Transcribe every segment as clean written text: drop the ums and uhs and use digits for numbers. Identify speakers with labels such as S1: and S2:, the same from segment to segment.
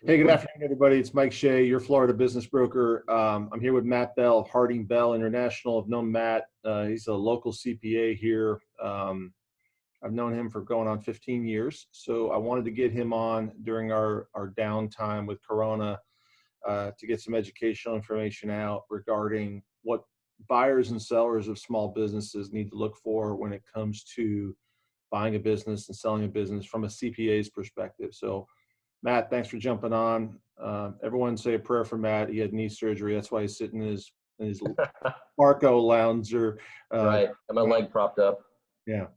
S1: Hey, good afternoon, everybody. It's Mike Shea, your Florida business broker. I'm here with Matt Bell of Harding Bell International. I've known Matt. He's a local CPA here. I've known him for going on 15 years. So I wanted to get him on during our downtime with Corona to get some educational information out regarding what buyers and sellers of small businesses need to look for when it comes to buying a business and selling a business from a CPA's perspective. So Matt, thanks for jumping on. Everyone say a prayer for Matt. He had knee surgery. That's why he's sitting in his Marco lounger.
S2: Right. Got my leg propped up.
S1: Yeah.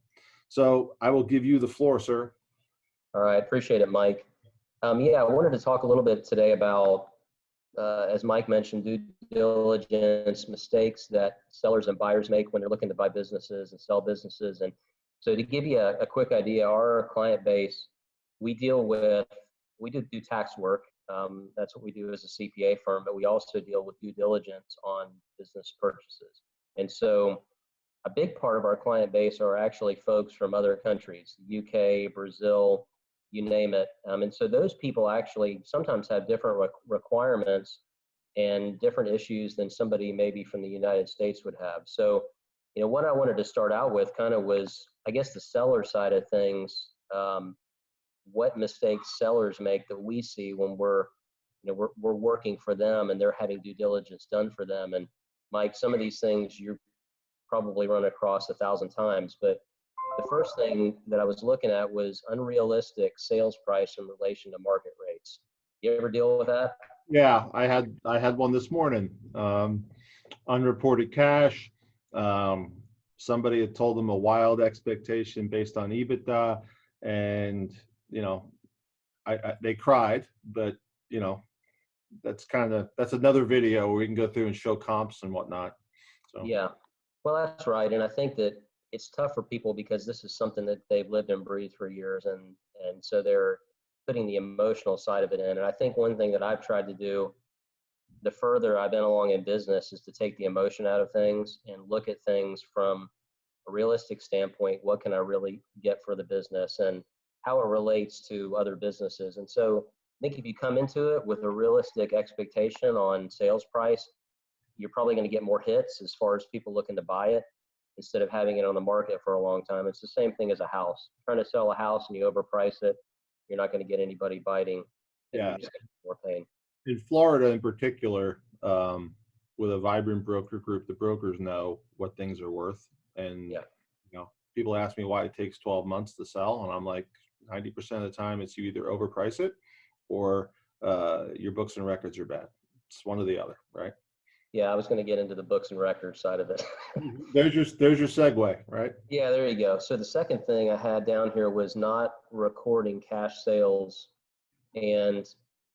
S1: So I will give you the floor, sir.
S2: All right. Appreciate it, Mike. Yeah, I wanted to talk a little bit today about, as Mike mentioned, due diligence, mistakes that sellers and buyers make when they're looking to buy businesses and sell businesses. And so to give you a quick idea, our client base, we do tax work. That's what we do as a CPA firm, but we also deal with due diligence on business purchases. And so a big part of our client base are actually folks from other countries, UK, Brazil, you name it. And so those people actually sometimes have different requirements and different issues than somebody maybe from the United States would have. So, what I wanted to start out with kind of was, I guess, the seller side of things. What mistakes sellers make that we see when we're working for them and they're having due diligence done for them. And Mike, some of these things you probably run across 1,000 times, but the first thing that I was looking at was unrealistic sales price in relation to market rates. You ever deal with that?
S1: Yeah, I had one this morning. Unreported cash. Somebody had told them a wild expectation based on EBITDA, and they cried, but that's another video where we can go through and show comps and whatnot. So
S2: yeah, well, that's right. And I think that it's tough for people because this is something that they've lived and breathed for years, and so they're putting the emotional side of it in. And I think one thing that I've tried to do, the further I've been along in business, is to take the emotion out of things and look at things from a realistic standpoint. What can I really get for the business and how it relates to other businesses? And so I think if you come into it with a realistic expectation on sales price, you're probably going to get more hits as far as people looking to buy it instead of having it on the market for a long time. It's the same thing as a house. Trying to sell a house and you overprice it, you're not going to get anybody biting.
S1: Yeah.
S2: You're just going to get more pain.
S1: In Florida in particular, with a vibrant broker group, the brokers know what things are worth. And people ask me why it takes 12 months to sell, and I'm like, 90% of the time it's you either overprice it or your books and records are bad. It's one or the other, right?
S2: Yeah, I was going to get into the books and records side of it.
S1: There's your segue, right?
S2: Yeah, there you go. So the second thing I had down here was not recording cash sales and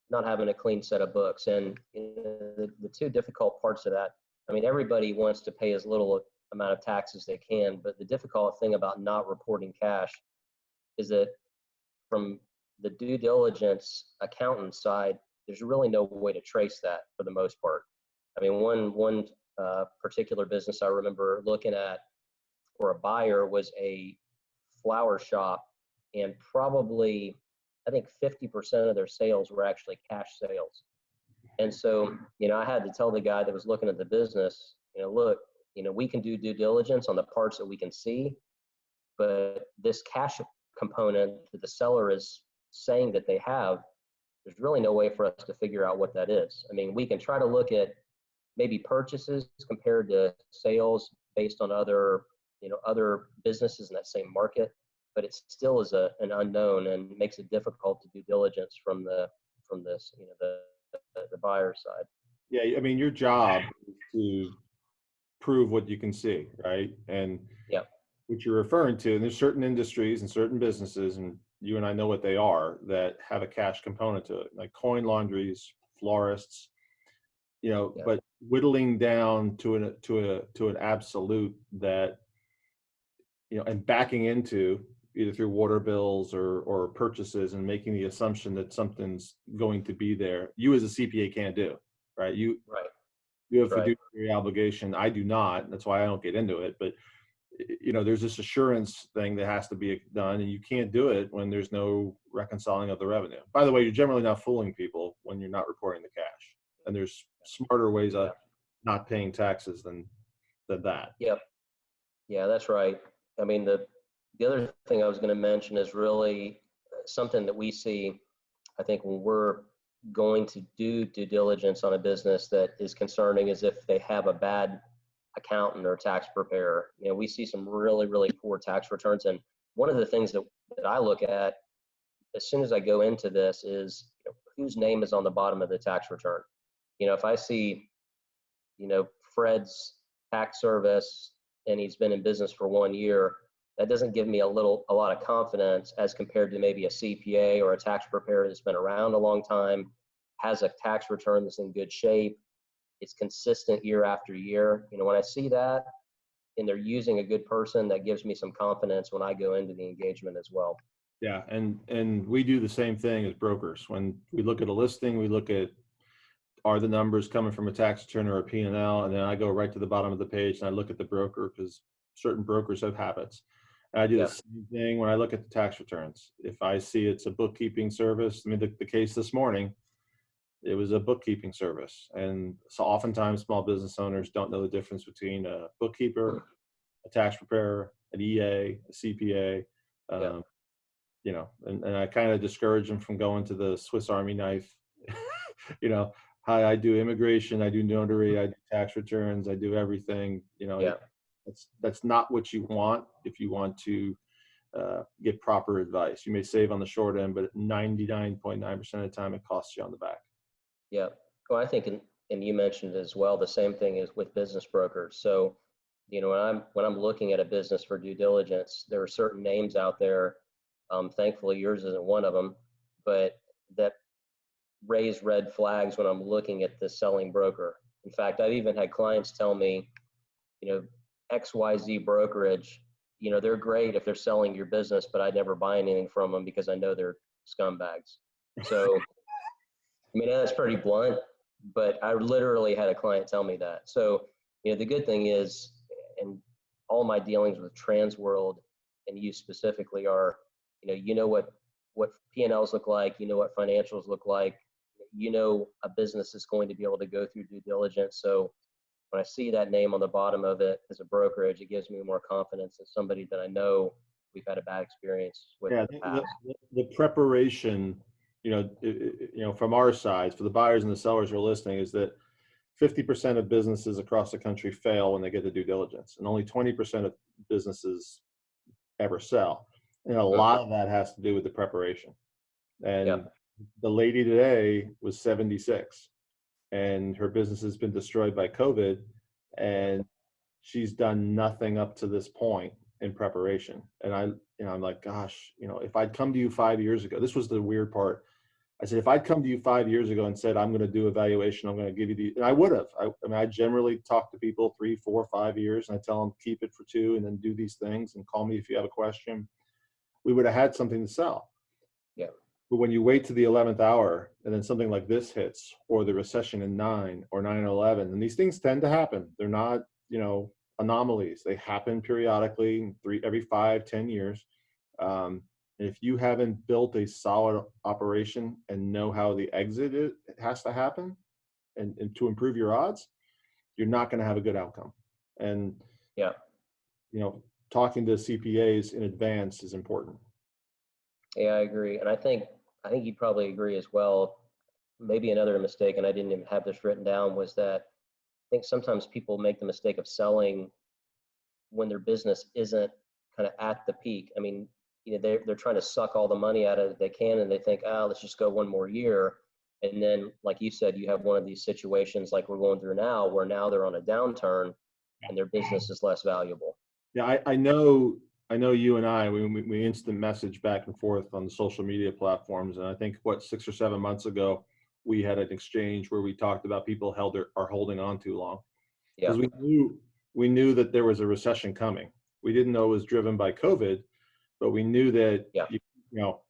S2: not having a clean set of books. And the two difficult parts of that, I mean, everybody wants to pay as little amount of tax as they can, but the difficult thing about not reporting cash is that from the due diligence accountant side, there's really no way to trace that for the most part. I mean, one particular business I remember looking at for a buyer was a flower shop, and probably, I think 50% of their sales were actually cash sales. And so, I had to tell the guy that was looking at the business, look, we can do due diligence on the parts that we can see, but this cash component that the seller is saying that they have, there's really no way for us to figure out what that is. I mean, we can try to look at maybe purchases compared to sales based on other businesses in that same market, but it still is an unknown and makes it difficult to do diligence from the buyer side.
S1: Yeah, I mean, your job is to prove what you can see, right? And what you're referring to, and there's certain industries and certain businesses, and you and I know what they are, that have a cash component to it, like coin laundries, florists, but whittling down to an absolute that, and backing into either through water bills or purchases and making the assumption that something's going to be there. You as a CPA can't do, right? You have fiduciary obligation. I do not. That's why I don't get into it. But there's this assurance thing that has to be done, and you can't do it when there's no reconciling of the revenue. By the way, you're generally not fooling people when you're not reporting the cash. And there's smarter ways of not paying taxes than that.
S2: Yep. Yeah, that's right. I mean, the other thing I was going to mention is really something that we see, I think, when we're going to do due diligence on a business that is concerning is if they have a bad accountant or tax preparer. You know, we see some really, really poor tax returns. And one of the things that I look at as soon as I go into this is, you know, whose name is on the bottom of the tax return. You know, if I see, you know, Fred's tax service and he's been in business for 1 year, that doesn't give me a lot of confidence as compared to maybe a CPA or a tax preparer that's been around a long time, has a tax return that's in good shape, it's consistent year after year. You know, when I see that and they're using a good person, that gives me some confidence when I go into the engagement as well.
S1: Yeah, and we do the same thing as brokers. When we look at a listing, we look at, are the numbers coming from a tax return or a P&L, and then I go right to the bottom of the page and I look at the broker, because certain brokers have habits. And I do the same thing when I look at the tax returns. If I see it's a bookkeeping service, I mean, the case this morning, it was a bookkeeping service. And so oftentimes small business owners don't know the difference between a bookkeeper, a tax preparer, an EA, a CPA, you know, and I kind of discourage them from going to the Swiss Army knife. You know, hi, I do immigration, I do notary, I do tax returns, I do everything. You know, that's not what you want if you want to get proper advice. You may save on the short end, but 99.9% of the time it costs you on the back.
S2: Yeah. Well, I think, and you mentioned as well, the same thing is with business brokers. So, you know, when I'm looking at a business for due diligence, there are certain names out there. Thankfully, yours isn't one of them, but that raise red flags when I'm looking at the selling broker. In fact, I've even had clients tell me, you know, XYZ brokerage, you know, they're great if they're selling your business, but I'd never buy anything from them because I know they're scumbags. So, I mean, that's pretty blunt, but I literally had a client tell me that. So, you know, the good thing is, and all my dealings with Transworld and you specifically are, you know what P&Ls look like, you know what financials look like, you know a business is going to be able to go through due diligence. So when I see that name on the bottom of it as a brokerage, it gives me more confidence in somebody that I know we've had a bad experience with.
S1: Yeah, the preparation, you know, from our side, for the buyers and the sellers who are listening, is that 50% of businesses across the country fail when they get to due diligence, and only 20% of businesses ever sell. And a lot of that has to do with the preparation. And the lady today was 76 and her business has been destroyed by COVID, and she's done nothing up to this point in preparation. And I'm like, gosh, you know, if I'd come to you 5 years ago, this was the weird part. I said, if I'd come to you 5 years ago and said, I'm going to do evaluation, I'm going to give you and I would have. I mean, I generally talk to people 3, 4, 5 years, and I tell them keep it for 2 and then do these things and call me if you have a question. We would have had something to sell.
S2: Yeah.
S1: But when you wait to the 11th hour and then something like this hits, or the recession in 9 or 9/11, and these things tend to happen. They're not, you know, anomalies. They happen periodically, every 5, 10 years. And if you haven't built a solid operation and know how the exit has to happen and to improve your odds, you're not going to have a good outcome. And, you know, talking to CPAs in advance is important.
S2: Yeah, I agree. And I think you'd probably agree as well. Maybe another mistake, and I didn't even have this written down, was that I think sometimes people make the mistake of selling when their business isn't kind of at the peak. I mean, you know, they're trying to suck all the money out of it they can, and they think, let's just go one more year. And then, like you said, you have one of these situations like we're going through now, where now they're on a downturn and their business is less valuable.
S1: Yeah, I know you and I, we instant message back and forth on the social media platforms. And I think 6 or 7 months ago, we had an exchange where we talked about people are holding on too long. Because we knew that there was a recession coming. We didn't know it was driven by COVID, but we knew that, you know,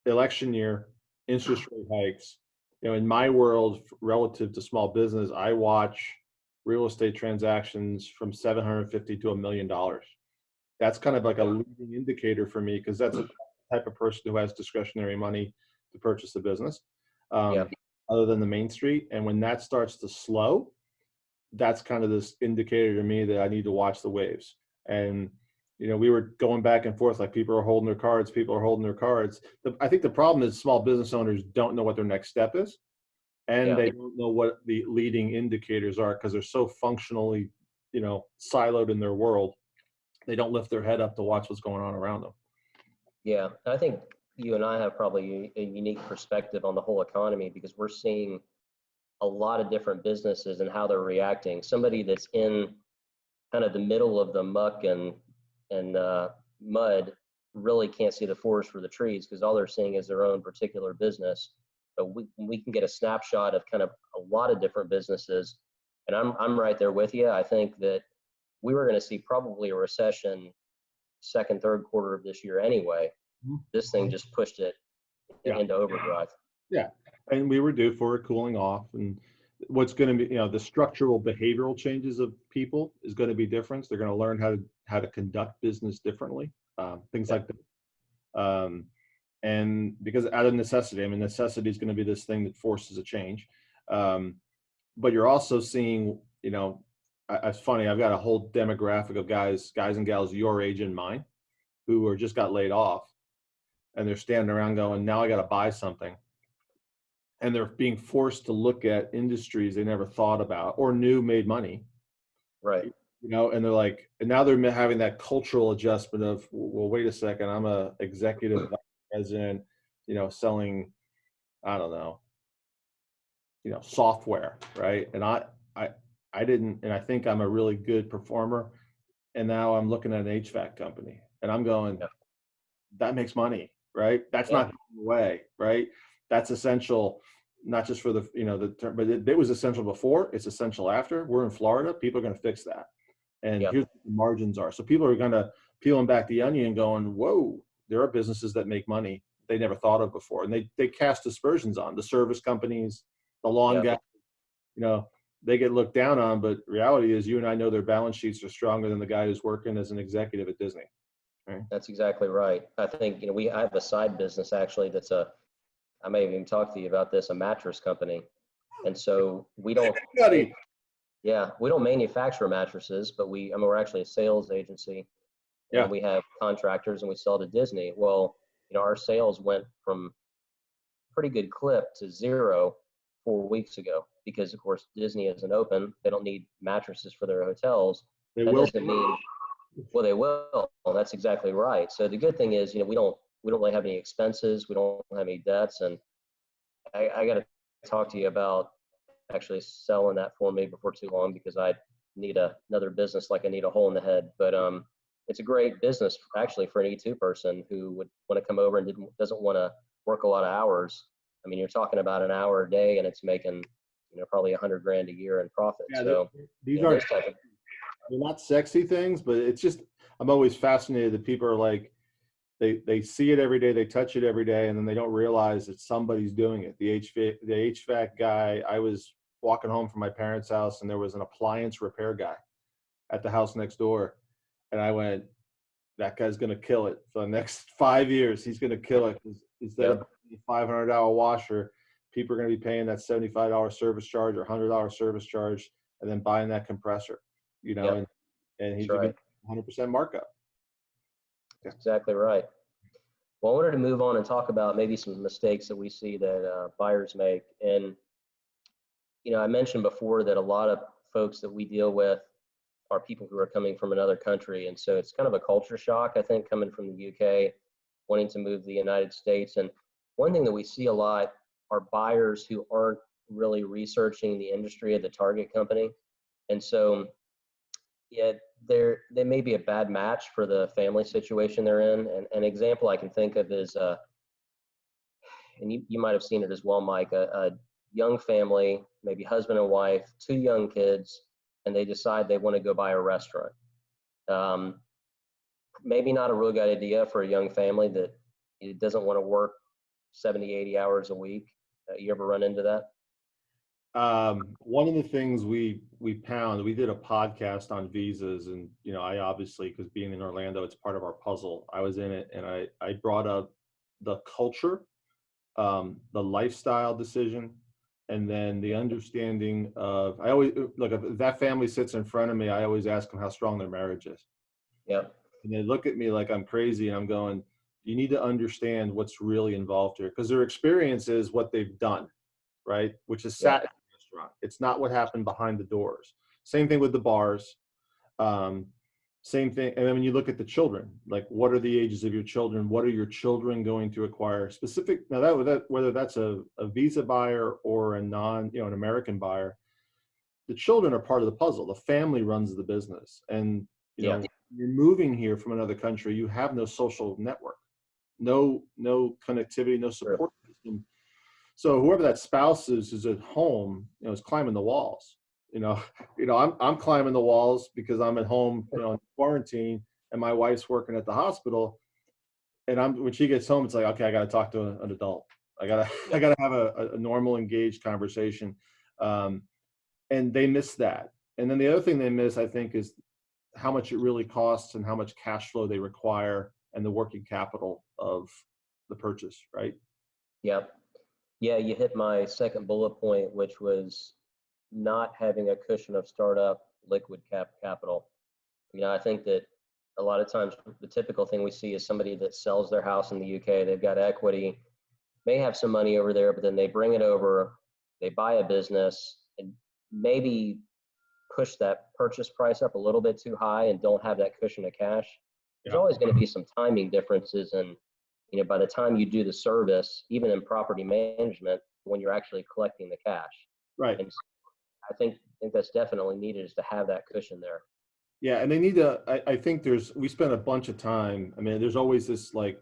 S1: election year, interest rate hikes, you know, in my world, relative to small business, I watch real estate transactions from $750 to $1 million. That's kind of like a leading indicator for me, because that's a type of person who has discretionary money to purchase a business. other than the main street. And when that starts to slow, that's kind of this indicator to me that I need to watch the waves. And, we were going back and forth, like people are holding their cards, people are holding their cards. I think the problem is small business owners don't know what their next step is. And
S2: Yeah.
S1: they don't know what the leading indicators are because they're so functionally, siloed in their world. They don't lift their head up to watch what's going on around them.
S2: Yeah. I think you and I have probably a unique perspective on the whole economy because we're seeing a lot of different businesses and how they're reacting. Somebody that's in kind of the middle of the muck and mud really can't see the forest for the trees because all they're seeing is their own particular business. But we can get a snapshot of kind of a lot of different businesses, and I'm right there with you. I think that we were going to see probably a recession second, third quarter of this year anyway. This thing just pushed it
S1: Yeah.
S2: into overdrive.
S1: Yeah. And we were due for a cooling off. And what's going to be, the structural behavioral changes of people is going to be different. They're going to learn how to conduct business differently, things like that. And because out of necessity, necessity is going to be this thing that forces a change. But you're also seeing, it's funny, I've got a whole demographic of guys and gals your age and mine who are just got laid off, and they're standing around going, now I got to buy something. And they're being forced to look at industries they never thought about or knew made money.
S2: Right.
S1: And they're like, and now they're having that cultural adjustment of, well, wait a second, I'm a executive vice president, selling, I don't know, software, right? And I didn't, and I think I'm a really good performer. And now I'm looking at an HVAC company and I'm going,
S2: Yeah.
S1: that makes money, right? That's not the way, right? That's essential, not just for the, the term, but it was essential before, it's essential after. We're in Florida, people are going to fix that. And here's what the margins are. So people are going to peeling back the onion going, whoa, there are businesses that make money they never thought of before. And they cast aspersions on the service companies, the lawn guys, they get looked down on, but reality is you and I know their balance sheets are stronger than the guy who's working as an executive at Disney. Right?
S2: That's exactly right. I think, I have a side business actually I may have even talked to you about this, a mattress company. And so we don't, we don't manufacture mattresses, but we're actually a sales agency and we have contractors and we sell to Disney. Well, our sales went from pretty good clip to 0 4 weeks ago because of course Disney isn't open. They don't need mattresses for their hotels. That doesn't mean, well, they will. That's exactly right. So the good thing is, we don't really have any expenses. We don't have any debts. And I got to talk to you about actually selling that for me before too long because I need another business like I need a hole in the head. But it's a great business actually for an E2 person who would want to come over and doesn't want to work a lot of hours. You're talking about an hour a day and it's making, probably $100,000 a year in profit.
S1: Yeah,
S2: so
S1: they're not sexy things, but it's just, I'm always fascinated that people are like, they see it every day, they touch it every day, and then they don't realize that somebody's doing it. The HVAC guy, I was walking home from my parents' house and there was an appliance repair guy at the house next door. And I went, that guy's going to kill it for the next 5 years. He's going to kill it. Instead of a $500 washer, people are going to be paying that $75 service charge or $100 service charge and then buying that compressor, and he's going to get 100% markup.
S2: That's exactly right. Well, I wanted to move on and talk about maybe some mistakes that we see that buyers make. And, I mentioned before that a lot of folks that we deal with are people who are coming from another country. And so it's kind of a culture shock, I think, coming from the UK, wanting to move to the United States. And one thing that we see a lot are buyers who aren't really researching the industry of the target company. And so, they may be a bad match for the family situation they're in. And an example I can think of is, and you might have seen it as well, Mike, a young family, maybe husband and wife, 2 young kids, and they decide they want to go buy a restaurant. Maybe not a real good idea for a young family that it doesn't want to work 70, 80 hours a week. You ever run into that?
S1: One of the things we did a podcast on visas, and I obviously, because being in Orlando, it's part of our puzzle. I was in it, and I brought up the culture, the lifestyle decision, And then the understanding of, I always, look, if that family sits in front of me, I always ask them how strong their marriage is.
S2: Yep.
S1: And they look at me like I'm crazy, and I'm going, you need to understand what's really involved here, because their experience is what they've done, right? Which is
S2: Yeah.
S1: sat in the restaurant. It's not what happened behind the doors. Same thing with the bars. Um, Same thing. And then when you look at the children, like, what are the ages of your children? What are your children going to acquire specific? Now that whether that's a visa buyer or a non, an American buyer, the children are part of the puzzle. The family runs the business. And,
S2: Yeah.
S1: you're moving here from another country. You have no social network, no connectivity, no
S2: True.
S1: support system. So whoever that spouse is who's at home, is climbing the walls. You know, I'm climbing the walls because I'm at home, in quarantine, and my wife's working at the hospital. And when she gets home, it's like, okay, I got to talk to an adult. I gotta I gotta have a normal, engaged conversation. Um, and they miss that. And then the other thing they miss, I think, is how much it really costs and how much cash flow they require and the working capital of the purchase, right?
S2: Yep. Yeah, you hit my second bullet point, which was not having a cushion of startup liquid capital. I think that a lot of times the typical thing we see is somebody that sells their house in the UK, they've got equity, may have some money over there, but then they bring it over, they buy a business and maybe push that purchase price up a little bit too high and don't have that cushion of cash. There's
S1: Yeah.
S2: always going to be some timing differences. And, by the time you do the service, even in property management, when you're actually collecting the cash.
S1: Right.
S2: And so I think that's definitely needed, is to have that cushion there.
S1: Yeah, and they need to. I think we spent a bunch of time. I mean, there's always this like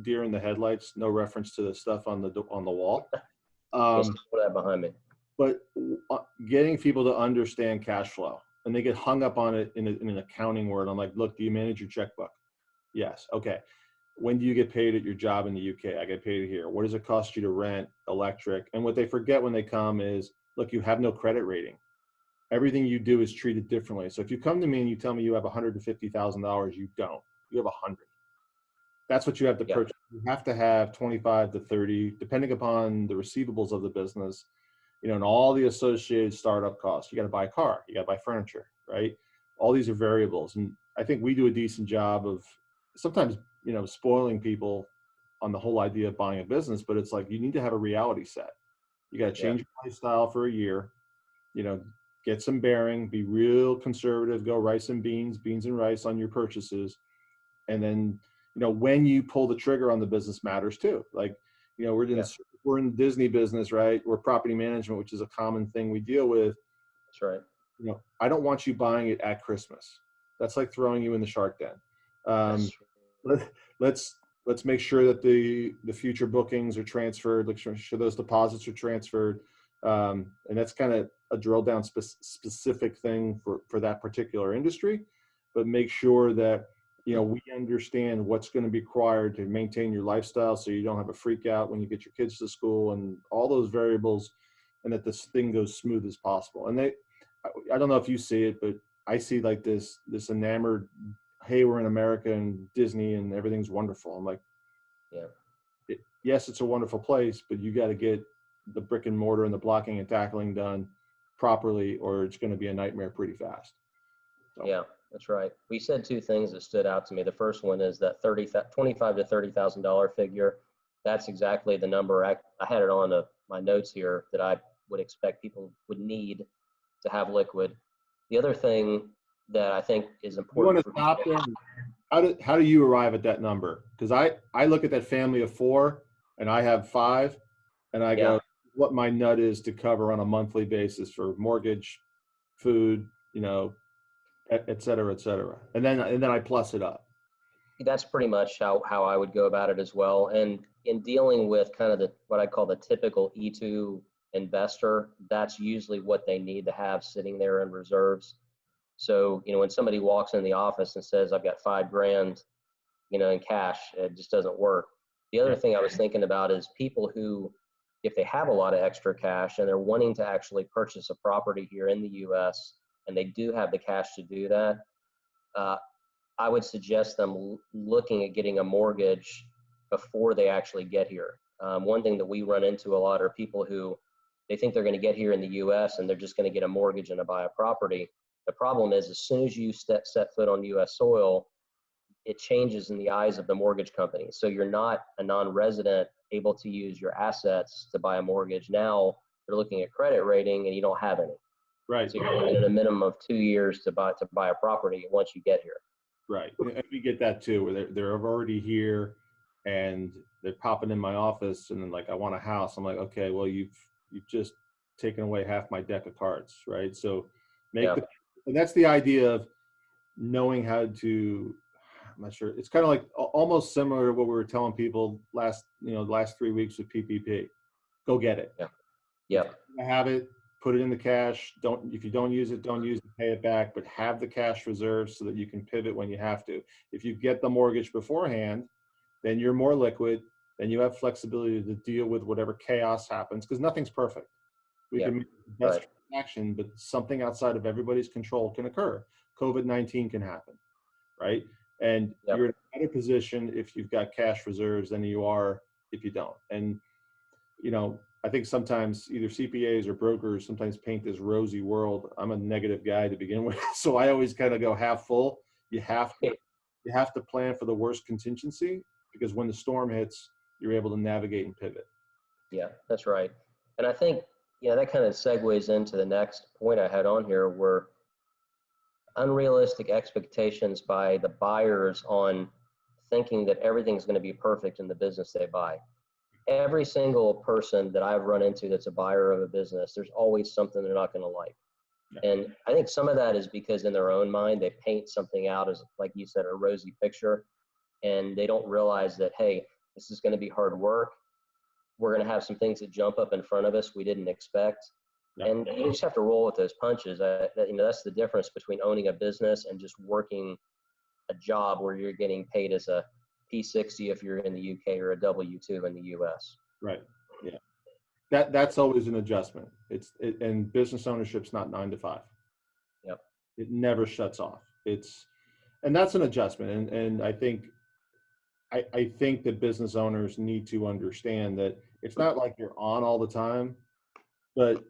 S1: deer in the headlights, no reference to the stuff on the wall.
S2: Just put that behind me.
S1: But getting people to understand cash flow, and they get hung up on it in an accounting word. I'm like, look, do you manage your checkbook? Yes. Okay. When do you get paid at your job in the UK? I get paid here. What does it cost you to rent, electric? And what they forget when they come is, look, you have no credit rating. Everything you do is treated differently. So if you come to me and you tell me you have $150,000, you don't. You have 100. That's what you have to purchase. You have to have 25 to 30, depending upon the receivables of the business, and all the associated startup costs. You got to buy a car, you got to buy furniture, right? All these are variables. And I think we do a decent job of sometimes, spoiling people on the whole idea of buying a business, but it's like, you need to have a reality set. You got to change your lifestyle for a year, get some bearing, be real conservative, go rice and beans and rice on your purchases. And then, when you pull the trigger on the business matters too. Like, we're in the Disney business, right? We're property management, which is a common thing we deal with.
S2: That's right.
S1: I don't want you buying it at Christmas. That's like throwing you in the shark den. Let's make sure that the future bookings are transferred. Make sure those deposits are transferred. And that's kind of a drill down specific thing for that particular industry, but make sure that, we understand what's going to be required to maintain your lifestyle, so you don't have a freak out when you get your kids to school and all those variables, and that this thing goes smooth as possible. And I don't know if you see it, but I see like this enamored, hey, we're in America and Disney and everything's wonderful. I'm like, yes, it's a wonderful place, but you got to get the brick and mortar and the blocking and tackling done properly, or it's going to be a nightmare pretty fast.
S2: So. Yeah, that's right. We said two things that stood out to me. The first one is that $25,000 to $30,000 figure. That's exactly the number. I had it on my notes here that I would expect people would need to have liquid. The other thing that I think is important.
S1: You want to stop there? How do you arrive at that number? Because I look at that family of 4 and I have 5, and I go, what my nut is to cover on a monthly basis for mortgage, food, et cetera, et cetera. And then I plus it up.
S2: That's pretty much how I would go about it as well. And in dealing with kind of what I call the typical E2 investor, that's usually what they need to have sitting there in reserves. So, when somebody walks in the office and says, I've got $5,000, in cash, it just doesn't work. The other thing I was thinking about is people who, if they have a lot of extra cash and they're wanting to actually purchase a property here in the US, and they do have the cash to do that, I would suggest them looking at getting a mortgage before they actually get here. One thing that we run into a lot are people who they think they're going to get here in the US and they're just going to get a mortgage and to buy a property. The problem is, as soon as you set foot on US soil, it changes in the eyes of the mortgage company. So you're not a non-resident able to use your assets to buy a mortgage. Now they're looking at credit rating and you don't have any.
S1: Right.
S2: So you're looking at a minimum of 2 years to buy a property once you get here.
S1: Right. And we get that too, where they're already here and they're popping in my office and then like, I want a house. I'm like, okay, well, you've just taken away half my deck of cards, right? So and that's the idea of knowing how to, I'm not sure. It's kind of like almost similar to what we were telling people last 3 weeks with PPP. Go get it.
S2: Yeah.
S1: Have it, put it in the cash. If you don't use it, pay it back, but have the cash reserves so that you can pivot when you have to. If you get the mortgage beforehand, then you're more liquid, then you have flexibility to deal with whatever chaos happens, because nothing's perfect. We can make the best transaction, but something outside of everybody's control can occur. COVID-19 can happen, right? And you're in a better position if you've got cash reserves than you are if you don't. And, I think sometimes either CPAs or brokers sometimes paint this rosy world. I'm a negative guy to begin with. So I always kind of go half full. You have to plan for the worst contingency, because when the storm hits, you're able to navigate and pivot.
S2: Yeah, that's right. And I think, that kind of segues into the next point I had on here, were unrealistic expectations by the buyers on thinking that everything's going to be perfect in the business they buy. Every single person that I've run into that's a buyer of a business, there's always something they're not going to like. Yeah. And I think some of that is because in their own mind, they paint something out as, like you said, a rosy picture. And they don't realize that, hey, this is going to be hard work. We're going to have some things that jump up in front of us we didn't expect. Yeah. And you just have to roll with those punches. That's the difference between owning a business and just working a job where you're getting paid as a P60 if you're in the UK or a W2 in the US.
S1: Right. Yeah. That's always an adjustment. And business ownership's not 9 to 5.
S2: Yep.
S1: It never shuts off. And that's an adjustment. And I think that business owners need to understand that it's not like you're on all the time, but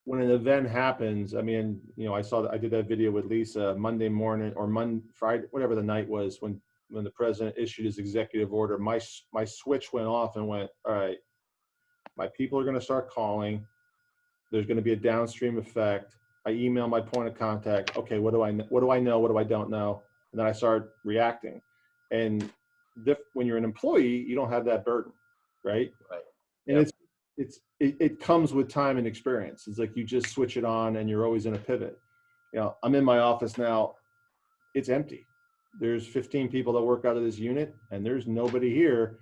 S1: when an event happens, I mean, I did that video with Lisa Monday morning or Friday, whatever the night was, when the president issued his executive order, my switch went off and went, all right, my people are going to start calling. There's going to be a downstream effect. I email my point of contact. Okay, what do I know? What do I don't know? And then I start reacting. And when you're an employee, you don't have that burden, right?
S2: Right.
S1: And it comes with time and experience. It's like you just switch it on and you're always in a pivot. I'm in my office now. It's empty. There's 15 people that work out of this unit and there's nobody here,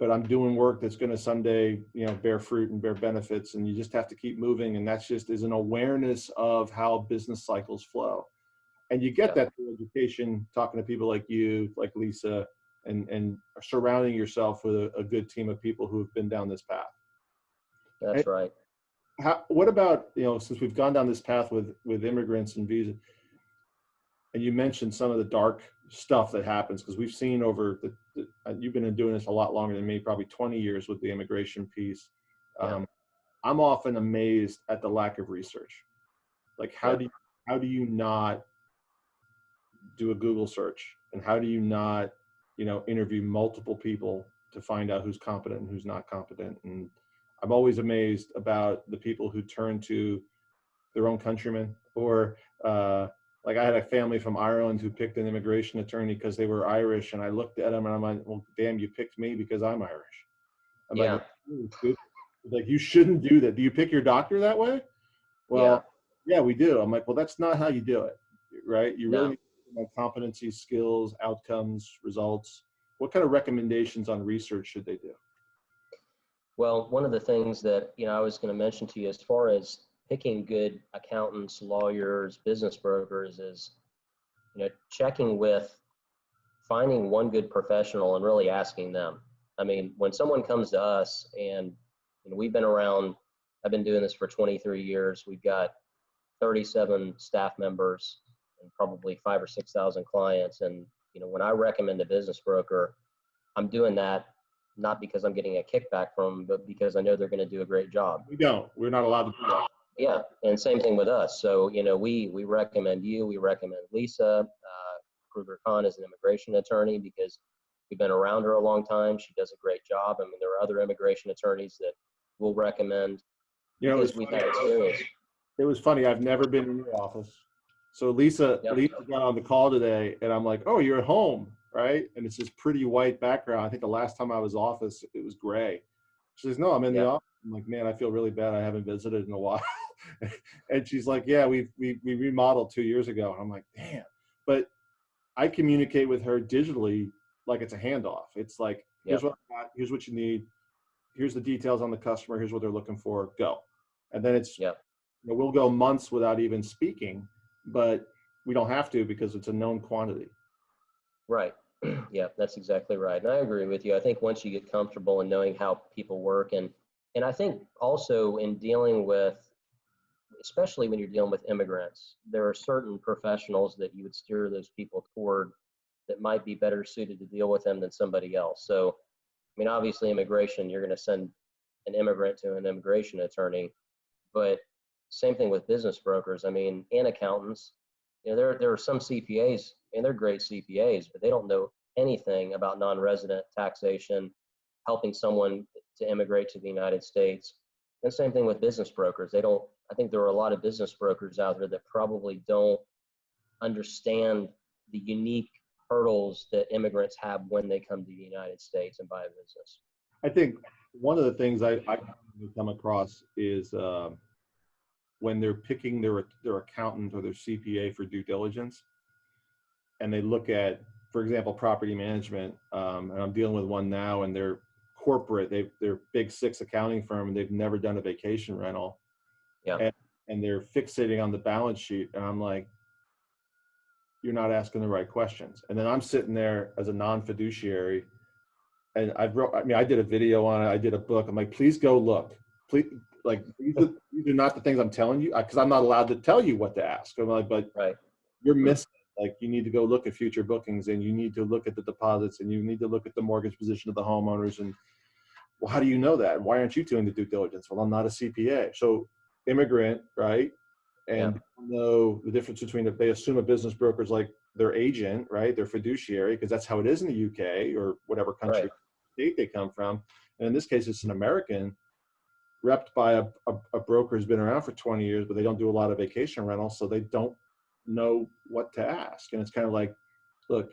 S1: but I'm doing work that's going to someday, bear fruit and bear benefits. And you just have to keep moving. And that's just is an awareness of how business cycles flow. And you get that through education, talking to people like you, like Lisa, and surrounding yourself with a good team of people who have been down this path.
S2: That's right.
S1: What about, since we've gone down this path with immigrants and visa, and you mentioned some of the dark stuff that happens, because we've seen over you've been doing this a lot longer than me, probably 20 years with the immigration piece. I'm often amazed at the lack of research. Like how do you not do a Google search, and how do you not, interview multiple people to find out who's competent and who's not competent? And I'm always amazed about the people who turn to their own countrymen, or like I had a family from Ireland who picked an immigration attorney because they were Irish, and I looked at them and I'm like, well, damn, you picked me because I'm Irish. I'm like, you shouldn't do that. Do you pick your doctor that way? Well, yeah, we do. I'm like, well, that's not how you do it, right? You really need to know competency, skills, outcomes, results. What kind of recommendations on research should they do?
S2: Well, one of the things that, I was going to mention to you as far as picking good accountants, lawyers, business brokers is, checking with finding one good professional and really asking them. I mean, when someone comes to us and we've been around, I've been doing this for 23 years. We've got 37 staff members and probably 5,000 or 6,000 clients. And, when I recommend a business broker, I'm doing that not because I'm getting a kickback from them, but because I know they're going to do a great job.
S1: We're not allowed to do that.
S2: Yeah, and same thing with us. So, we recommend you, we recommend Lisa. Kruger Khan is an immigration attorney because we've been around her a long time. She does a great job. I mean, there are other immigration attorneys that we'll recommend because we've had experience.
S1: It was funny. I've never been in your office. So Lisa got on the call today, and I'm like, "Oh, you're at home, right?" And it's this pretty white background. I think the last time I was office, it was gray. She says, "No, I'm in the office." I'm like, "Man, I feel really bad. I haven't visited in a while." And she's like, "Yeah, we remodeled 2 years ago." And I'm like, "Damn!" But I communicate with her digitally like it's a handoff. It's like, "Here's what I got. Here's what you need. Here's the details on the customer. Here's what they're looking for. Go." And then it's we'll go months without even speaking, but we don't have to because it's a known quantity.
S2: Right. Yeah, that's exactly right. And I agree with you. I think once you get comfortable in knowing how people work, and I think also in dealing with, especially when you're dealing with immigrants, there are certain professionals that you would steer those people toward that might be better suited to deal with them than somebody else. So, I mean, obviously immigration, you're going to send an immigrant to an immigration attorney, but same thing with business brokers. I mean, and accountants. There are some CPAs, and they're great CPAs, but they don't know anything about non-resident taxation, helping someone to immigrate to the United States. And same thing with business brokers. They don't. I think there are a lot of business brokers out there that probably don't understand the unique hurdles that immigrants have when they come to the United States and buy a business.
S1: I think one of the things I come across is when they're picking their accountant or their CPA for due diligence, and they look at, for example, property management, and I'm dealing with one now, and they're corporate, they're big six accounting firm, and they've never done a vacation rental, and they're fixating on the balance sheet, and I'm like, you're not asking the right questions. And then I'm sitting there as a non-fiduciary, and I did a video on it, I did a book. I'm like, please go look. Please, like, these are not the things I'm telling you, because I'm not allowed to tell you what to ask. I'm like, but you're missing. Like, you need to go look at future bookings, and you need to look at the deposits, and you need to look at the mortgage position of the homeowners. And, well, how do you know that? Why aren't you doing the due diligence? Well, I'm not a CPA. So immigrant, right? And know the difference between they assume a business broker is like their agent, right? Their fiduciary, because that's how it is in the UK or whatever country, state they come from. And in this case, it's an American repped by a broker who's been around for 20 years, but they don't do a lot of vacation rentals, so they don't know what to ask. And it's kind of like, look,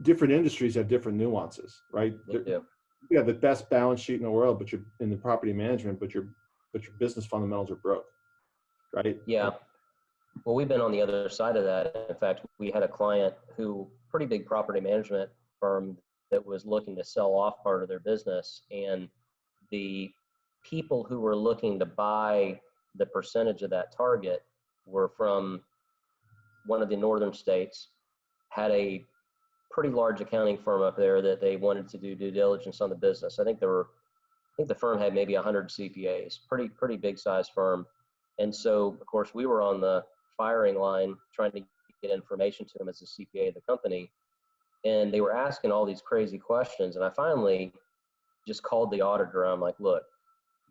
S1: different industries have different nuances, right? You have the best balance sheet in the world, but you're in the property management, but your business fundamentals are broke, right?
S2: Yeah. Well, we've been on the other side of that. In fact, we had a client pretty big property management firm that was looking to sell off part of their business, and the people who were looking to buy the percentage of that target were from one of the northern states, had a pretty large accounting firm up there that they wanted to do due diligence on the business. I think the firm had maybe 100 CPAs, pretty big size firm. And so, of course, we were on the firing line trying to get information to them as a CPA of the company. And they were asking all these crazy questions. And I finally just called the auditor. I'm like, look,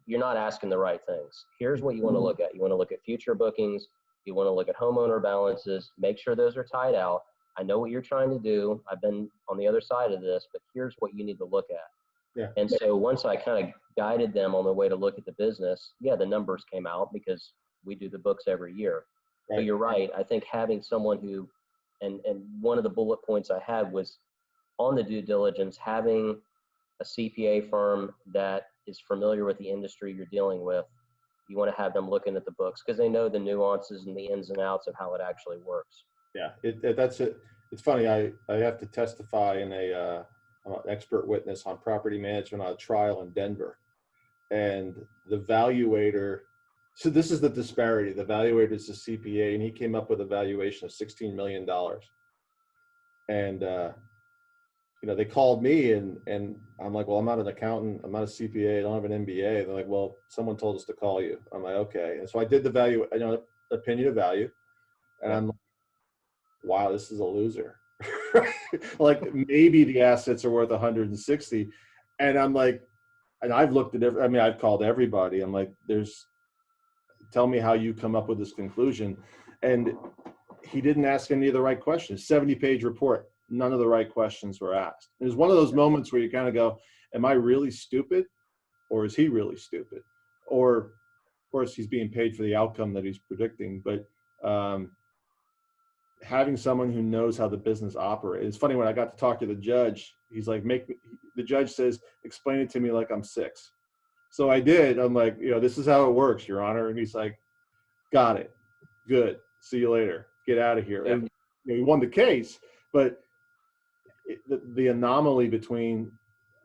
S2: you're not asking the right things. Here's what you want to look at. You want to look at future bookings. You want to look at homeowner balances. Make sure those are tied out. I know what you're trying to do. I've been on the other side of this, but here's what you need to look at. Yeah. And so once I kind of guided them on the way to look at the business, the numbers came out because we do the books every year. Right. But you're right. I think having someone who, and one of the bullet points I had was on the due diligence, having a CPA firm that is familiar with the industry you're dealing with. You want to have them looking at the books because they know the nuances and the ins and outs of how it actually works.
S1: Yeah, that's it. It's funny. I have to testify in I'm an expert witness on property management on a trial in Denver, and the valuator. So this is the disparity. The valuator is the CPA, and he came up with a valuation of $16 million. And they called me, and I'm like, well, I'm not an accountant. I'm not a CPA. I don't have an MBA. They're like, well, someone told us to call you. I'm like, okay. And so I did the opinion of value, and I'm like, wow, this is a loser. Like maybe the assets are worth 160. And I'm like, and I've looked at I mean, I've called everybody. I'm like, tell me how you come up with this conclusion. And he didn't ask any of the right questions. 70-page report, none of the right questions were asked. It was one of those moments where you kind of go, am I really stupid? Or is he really stupid? Or, of course, he's being paid for the outcome that he's predicting. But having someone who knows how the business operates. It's funny, when I got to talk to the judge, he's like, the judge says, explain it to me like I'm 6. So I did. I'm like, this is how it works, Your Honor. And he's like, got it. Good. See you later. Get out of here.
S2: Yeah.
S1: And he won the case, but the anomaly between,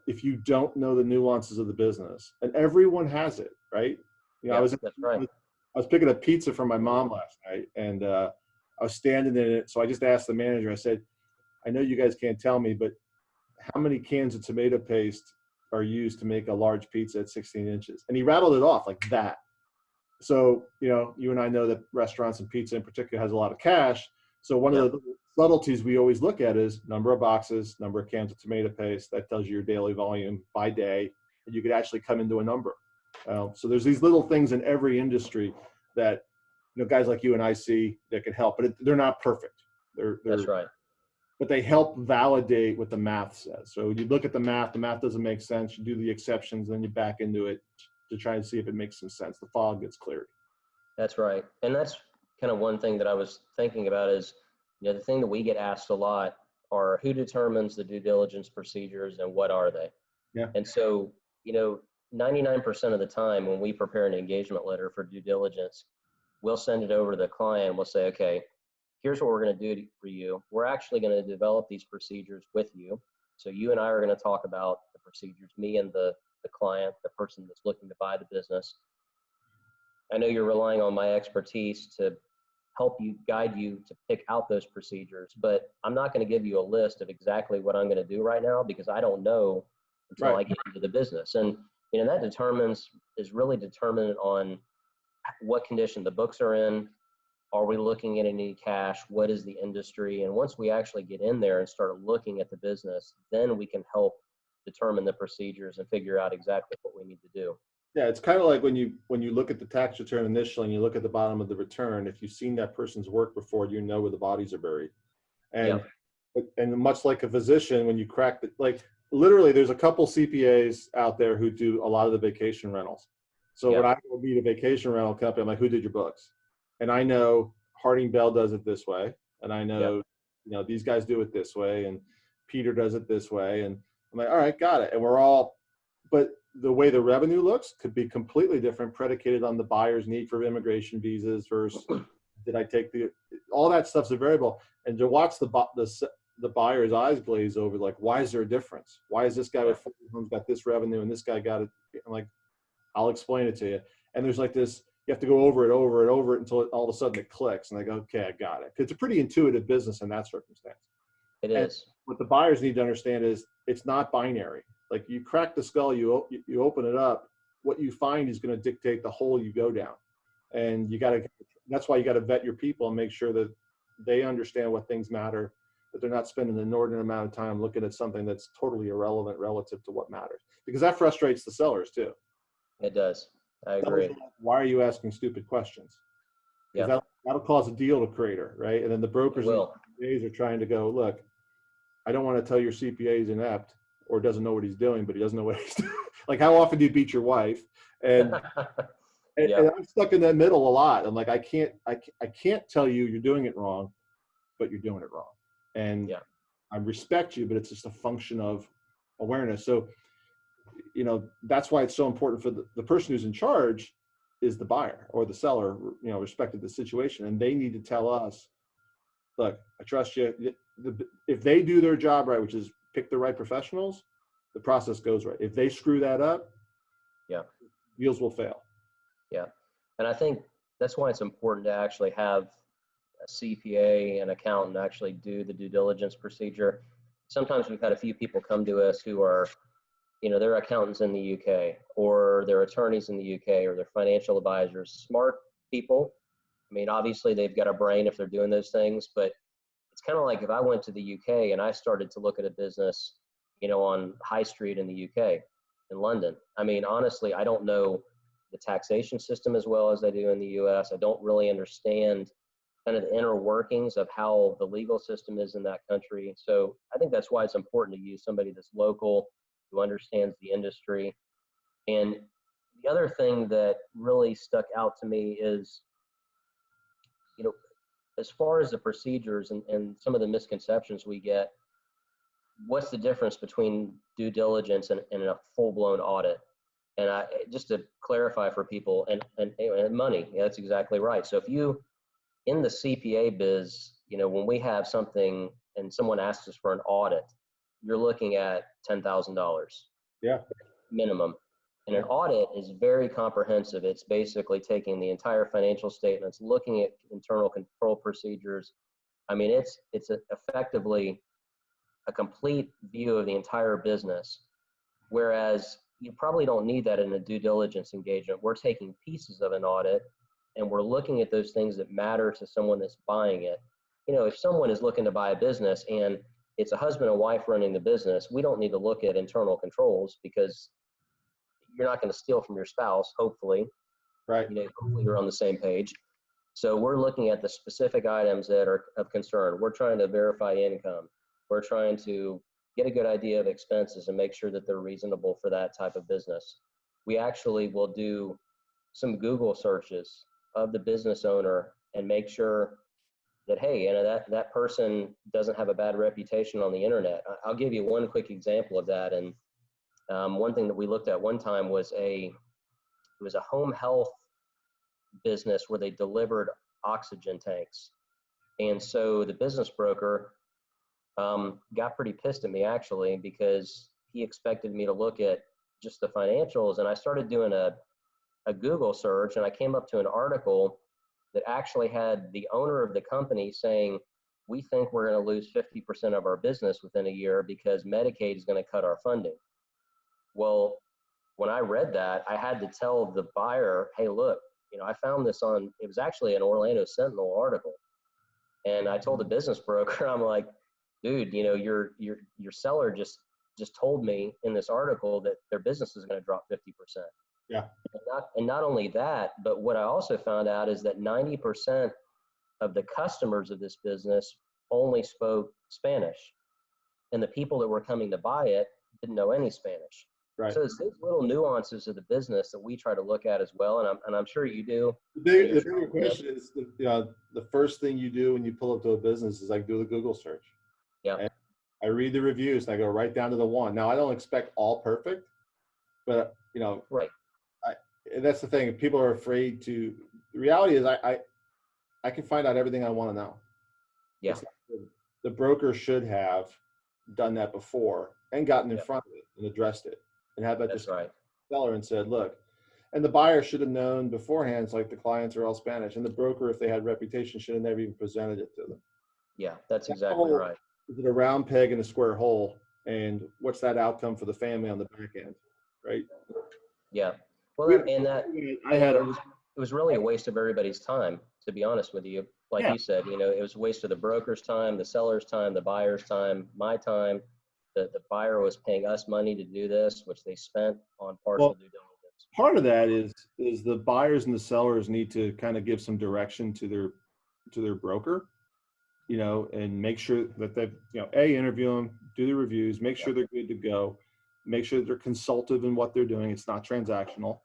S1: if you don't know the nuances of the business, and everyone has it, right?
S2: That's right.
S1: I was picking up pizza for my mom last night, and I was standing in it. So I just asked the manager, I said, I know you guys can't tell me, but how many cans of tomato paste are used to make a large pizza at 16 inches? And he rattled it off like that. So, you and I know that restaurants and pizza in particular has a lot of cash. So one of the subtleties we always look at is number of boxes, number of cans of tomato paste. That tells you your daily volume by day, and you could actually come into a number. So there's these little things in every industry that, guys like you and I see that can help, but they're not perfect.
S2: That's right.
S1: But they help validate what the math says. So you look at the math doesn't make sense. You do the exceptions, then you back into it to try and see if it makes some sense. The fog gets cleared.
S2: That's right. And that's kind of one thing that I was thinking about is, the thing that we get asked a lot are who determines the due diligence procedures and what are they?
S1: Yeah.
S2: And so, 99% of the time when we prepare an engagement letter for due diligence, we'll send it over to the client. We'll say, okay, here's what we're going to do for you. We're actually going to develop these procedures with you. So you and I are going to talk about the procedures, me and the client, the person that's looking to buy the business. I know you're relying on my expertise to help you, guide you to pick out those procedures, but I'm not going to give you a list of exactly what I'm going to do right now because I don't know until I get into the business. And, that is really determined on what condition the books are in. Are we looking at any cash? What is the industry? And once we actually get in there and start looking at the business, then we can help determine the procedures and figure out exactly what we need to do.
S1: Yeah, it's kind of like when you look at the tax return initially and you look at the bottom of the return, if you've seen that person's work before, you know where the bodies are buried. And much like a physician, when you crack literally there's a couple CPAs out there who do a lot of the vacation rentals. So when I go meet a vacation rental company, I'm like, who did your books? And I know Harding Bell does it this way. And I know, these guys do it this way. And Peter does it this way. And I'm like, all right, got it. And but the way the revenue looks could be completely different, predicated on the buyer's need for immigration visas versus did I take all that stuff's a variable. And to watch the buyer's eyes glaze over, like, why is there a difference? Why is this guy with 40 homes got this revenue and this guy got it? I'm like, I'll explain it to you. And there's like this, you have to go over it until all of a sudden it clicks. And I go, okay, I got it. It's a pretty intuitive business in that circumstance.
S2: It is.
S1: What the buyers need to understand is it's not binary. Like, you crack the skull, you open it up, what you find is going to dictate the hole you go down. And that's why you got to vet your people and make sure that they understand what things matter, that they're not spending an inordinate amount of time looking at something that's totally irrelevant relative to what matters. Because that frustrates the sellers too.
S2: It does. I agree.
S1: Why are you asking stupid questions? Because that'll cause a deal to crater, right? And then the brokers and CPAs are trying to go, look, I don't want to tell your CPA is inept or doesn't know what he's doing, but he doesn't know what he's doing. Like, how often do you beat your wife? And and I'm stuck in that middle a lot. I'm like, I can't tell you you're doing it wrong, but you're doing it wrong. And I respect you, but it's just a function of awareness. So, that's why it's so important for the person who's in charge is the buyer or the seller, respected the situation. And they need to tell us, look, I trust you. If they do their job right, which is pick the right professionals, the process goes right. If they screw that up, deals will fail.
S2: Yeah. And I think that's why it's important to actually have a CPA and accountant actually do the due diligence procedure. Sometimes we've had a few people come to us who are, they're accountants in the UK, or they're attorneys in the UK, or they're financial advisors, smart people. I mean, obviously they've got a brain if they're doing those things, but it's kind of like if I went to the UK and I started to look at a business, on High Street in the UK, in London. I mean, honestly, I don't know the taxation system as well as I do in the US. I don't really understand kind of the inner workings of how the legal system is in that country. So I think that's why it's important to use somebody that's local, who understands the industry. And the other thing that really stuck out to me is, as far as the procedures and some of the misconceptions we get, what's the difference between due diligence and a full-blown audit? And just to clarify for people, and money, yeah, that's exactly right. So if you, in the CPA biz, when we have something and someone asks us for an audit, you're looking at $10,000.
S1: Yeah.
S2: Minimum. And an audit is very comprehensive. It's basically taking the entire financial statements, looking at internal control procedures. I mean, it's effectively a complete view of the entire business. Whereas you probably don't need that in a due diligence engagement. We're taking pieces of an audit and we're looking at those things that matter to someone that's buying it. If someone is looking to buy a business and it's a husband and wife running the business, we don't need to look at internal controls because you're not going to steal from your spouse, hopefully.
S1: Right.
S2: Hopefully you're on the same page. So we're looking at the specific items that are of concern. We're trying to verify income. We're trying to get a good idea of expenses and make sure that they're reasonable for that type of business. We actually will do some Google searches of the business owner and make sure that, hey, that person doesn't have a bad reputation on the internet. I'll give you one quick example of that. And one thing that we looked at one time was it was a home health business where they delivered oxygen tanks. And so the business broker got pretty pissed at me actually, because he expected me to look at just the financials. And I started doing a Google search and I came up to an article that actually had the owner of the company saying, we think we're going to lose 50% of our business within a year because Medicaid is going to cut our funding. Well, when I read that, I had to tell the buyer, hey, look, I found this it was actually an Orlando Sentinel article. And I told the business broker, I'm like, dude, your seller just told me in this article that their business is going to drop 50%.
S1: Yeah.
S2: And not only that, but what I also found out is that 90% of the customers of this business only spoke Spanish. And the people that were coming to buy it didn't know any Spanish.
S1: Right.
S2: So it's those little nuances of the business that we try to look at as well. And I'm sure you do.
S1: The bigger question is, the first thing you do when you pull up to a business is I do the Google search.
S2: Yeah.
S1: And I read the reviews and I go right down to the one. Now I don't expect all perfect, but
S2: right.
S1: That's the thing. People are afraid to. The reality is, I can find out everything I want to know.
S2: Yeah.
S1: The broker should have done that before and gotten in front of it and addressed it and had that discussion with the seller and said, look, and the buyer should have known beforehand. It's like the clients are all Spanish, and the broker, if they had reputation, should have never even presented it to them.
S2: Yeah, that's exactly right.
S1: Is it a round peg in a square hole? And what's that outcome for the family on the back end, right?
S2: Yeah. Well, it was really a waste of everybody's time, to be honest with you. Like you said, it was a waste of the broker's time, the seller's time, the buyer's time, my time. The buyer was paying us money to do this, which they spent on partial due diligence.
S1: Part of that is the buyers and the sellers need to kind of give some direction to their broker, and make sure that they, interview them, do the reviews, make sure they're good to go, make sure they're consultative in what they're doing. It's not transactional.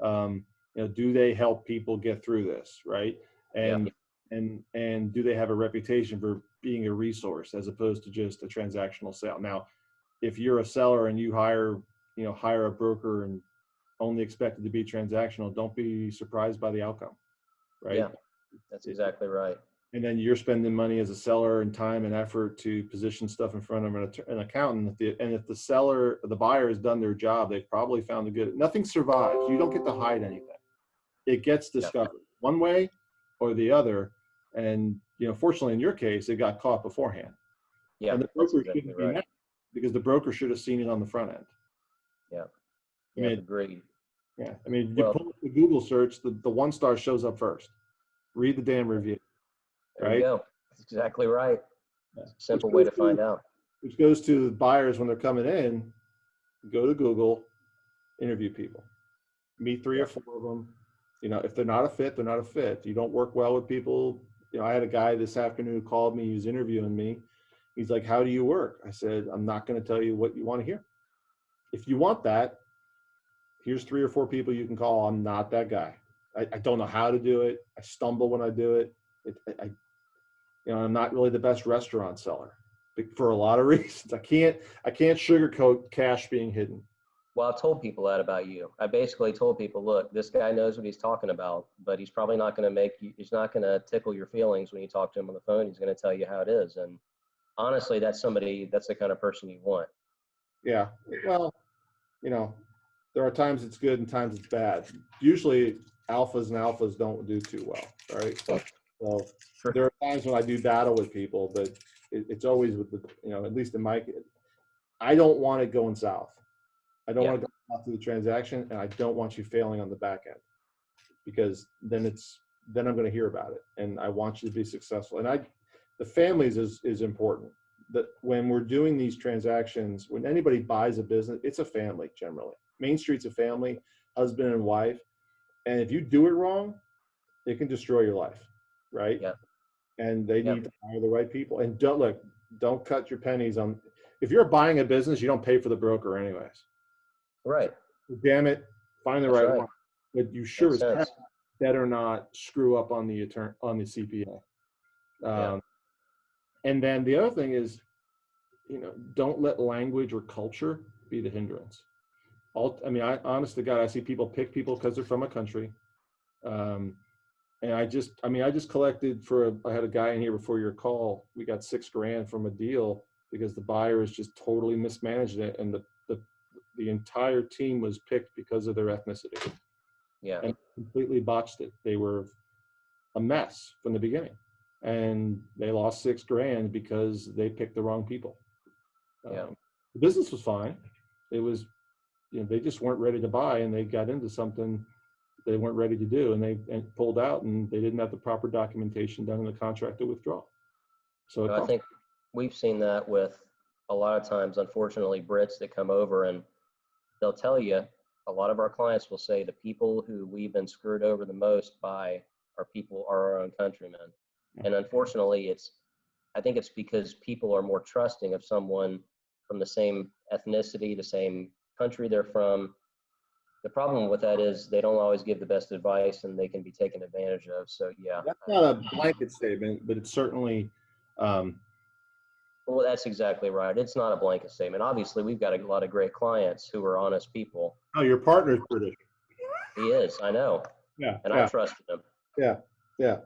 S1: Do they help people get through this, right? And do they have a reputation for being a resource as opposed to just a transactional sale? Now, if you're a seller and you hire a broker and only expect it to be transactional, don't be surprised by the outcome, right? Yeah,
S2: that's exactly right.
S1: And then you're spending money as a seller and time and effort to position stuff in front of an accountant. And if the buyer has done their job, they've probably found nothing survives. You don't get to hide anything. It gets discovered one way or the other. And, fortunately in your case, it got caught beforehand.
S2: Yeah.
S1: And the broker shouldn't be mad because the broker should have seen it on the front end.
S2: Yeah. Yeah, agreed.
S1: Yeah. I mean, you pull up the Google search, the 1-star shows up first. Read the damn review.
S2: There you go. That's exactly right. Simple way to find out.
S1: Which goes to buyers when they're coming in, go to Google, interview people, meet three or four of them. You know, if they're not a fit, they're not a fit. You don't work well with people. You know, I had a guy this afternoon who called me, he was interviewing me. He's like, how do you work? I said, I'm not going to tell you what you want to hear. If you want that, here's 3 or 4 people you can call. I'm not that guy. I don't know how to do it. I stumble when I do it. You know, I'm not really the best restaurant seller for a lot of reasons. I can't sugarcoat cash being hidden.
S2: Well, I've told people that about you. I basically told people, look, this guy knows what he's talking about, but he's probably not going to he's not going to tickle your feelings when you talk to him on the phone. He's going to tell you how it is. And honestly, that's the kind of person you want.
S1: Yeah. Well, you know, there are times it's good and times it's bad. Usually alphas and alphas don't do too well, right? So
S2: Sure.
S1: There are times when I do battle with people, but it's always with the, you know, at least in my, I don't want it going south. I don't want to go out through the transaction, and I don't want you failing on the back end, because then I'm going to hear about it, and I want you to be successful. And the families is important. That when we're doing these transactions, when anybody buys a business, it's a family generally. Main Street's a family, husband and wife, and if you do it wrong, it can destroy your life, right?
S2: Yeah.
S1: And they need to hire the right people. And don't cut your pennies on. If you're buying a business, you don't pay for the broker anyways.
S2: Right.
S1: Damn it, find the right one. But you sure as heck better not screw up on the CPA. And then the other thing is, you know, don't let language or culture be the hindrance. Honest to God, I see people pick people because they're from a country. And I just collected I had a guy in here before your call. We got $6,000 from a deal because the buyer has just totally mismanaged it, and the entire team was picked because of their ethnicity.
S2: Yeah.
S1: And completely botched it. They were a mess from the beginning, and they lost $6,000 because they picked the wrong people. The business was fine. It was, you know, they just weren't ready to buy, and they got into something they weren't ready to do, and they pulled out, and they didn't have the proper documentation done in the contract to withdraw. So
S2: I think we've seen that with a lot of times, unfortunately, Brits that come over, and they'll tell you, a lot of our clients will say the people who we've been screwed over the most by are our own countrymen. And unfortunately, I think it's because people are more trusting of someone from the same ethnicity, the same country they're from. The problem with that is they don't always give the best advice, and they can be taken advantage of. So
S1: that's not a blanket statement, but it's certainly.
S2: Well, that's exactly right. It's not a blanket statement. Obviously, we've got a lot of great clients who are honest people.
S1: Oh, your partner's British.
S2: He is, I know.
S1: Yeah.
S2: And I trusted him.
S1: Yeah.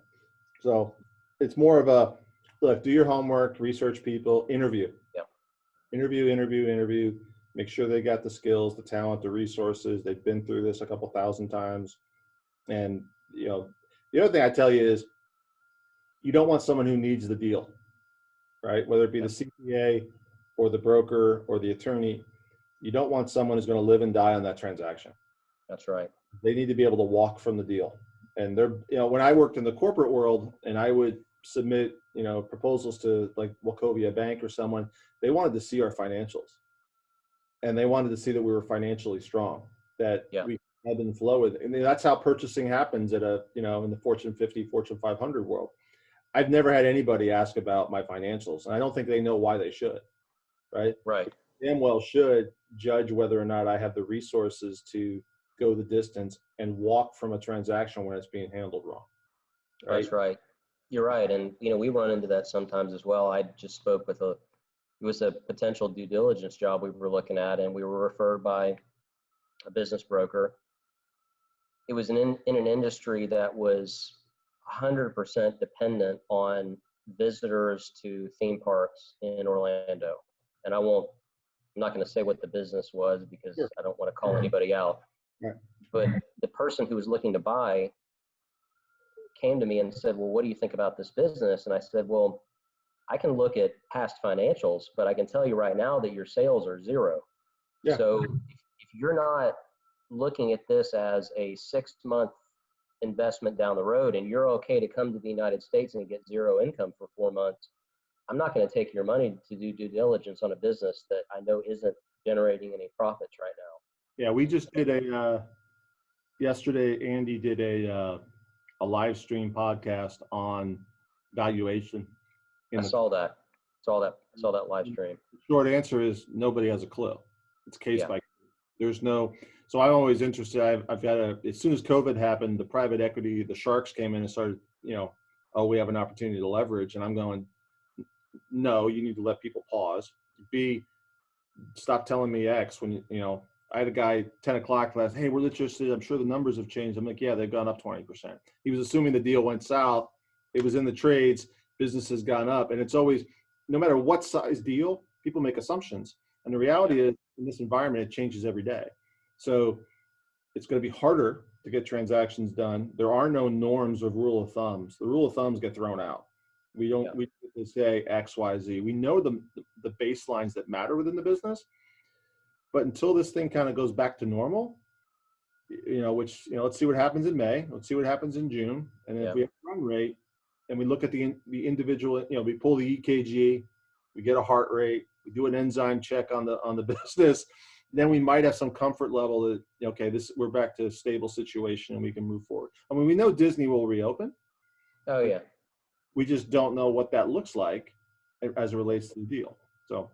S1: So it's more of a, look, do your homework, research people, interview.
S2: Yeah.
S1: Interview. Make sure they got the skills, the talent, the resources. They've been through this a couple thousand times. And, you know, the other thing I tell you is you don't want someone who needs the deal, right? Whether it be the CPA or the broker or the attorney, you don't want someone who's going to live and die on that transaction.
S2: That's right.
S1: They need to be able to walk from the deal. And you know, when I worked in the corporate world and I would submit, you know, proposals to like Wachovia Bank or someone, they wanted to see our financials. And they wanted to see that we were financially strong, that we had and flow with it. And that's how purchasing happens at in the Fortune 50, Fortune 500 world. I've never had anybody ask about my financials, and I don't think they know why they should, right?
S2: Right.
S1: Damn well should judge whether or not I have the resources to go the distance and walk from a transaction when it's being handled wrong.
S2: Right? That's right. You're right. And, you know, we run into that sometimes as well. I just spoke with it was a potential due diligence job we were looking at, and we were referred by a business broker. It was in an industry that was 100% dependent on visitors to theme parks in Orlando. And I'm not going to say what the business was because I don't want to call anybody out.
S1: Right.
S2: But the person who was looking to buy came to me and said, well, what do you think about this business? And I said, well, I can look at past financials, but I can tell you right now that your sales are zero. Yeah. So if you're not looking at this as a 6-month investment down the road and you're okay to come to the United States and get zero income for 4 months, I'm not going to take your money to do due diligence on a business that I know isn't generating any profits right now.
S1: Yeah, we just did yesterday, Andy did a live stream podcast on valuation.
S2: I saw that live stream.
S1: Short answer is nobody has a clue. It's case by case. There's no, so I'm always interested. I've got as soon as COVID happened, the private equity, the sharks came in and started, oh, we have an opportunity to leverage. And I'm going, no, you need to let people pause. B, stop telling me X when, I had a guy 10 o'clock last, hey, we're interested. I'm sure the numbers have changed. I'm like, yeah, they've gone up 20%. He was assuming the deal went south. It was in the trades. Business has gone up. And it's always, no matter what size deal, people make assumptions. And the reality is, in this environment, it changes every day. So it's going to be harder to get transactions done. There are no norms of rule of thumbs. The rule of thumbs get thrown out. We don't, we say X, Y, Z. We know the baselines that matter within the business. But until this thing kind of goes back to normal, which, let's see what happens in May. Let's see what happens in June. And if we have a run rate and we look at the individual, we pull the EKG, we get a heart rate, we do an enzyme check on the business, then we might have some comfort level that, okay, we're back to a stable situation and we can move forward. I mean, we know Disney will reopen.
S2: Oh, yeah.
S1: We just don't know what that looks like as it relates to the deal. So.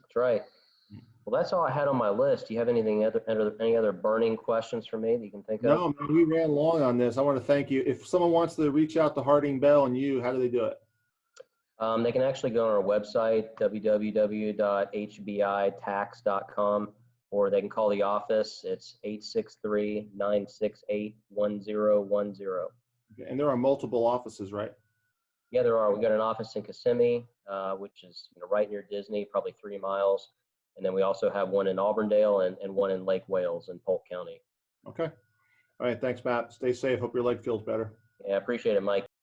S2: That's right. Well, that's all I had on my list. Do you have any other burning questions for me that you can think of?
S1: No, man, we ran long on this. I want to thank you. If someone wants to reach out to Harding Bell and you, how do they do it?
S2: They can actually go on our website, www.hbitax.com, or they can call the office. It's 863-968-1010.
S1: Okay. And there are multiple offices, right?
S2: Yeah, there are. We got an office in Kissimmee, which is right near Disney, probably 3 miles. And then we also have one in Auburndale and one in Lake Wales in Polk County.
S1: Okay. All right. Thanks, Matt. Stay safe. Hope your leg feels better.
S2: Yeah, I appreciate it, Mike.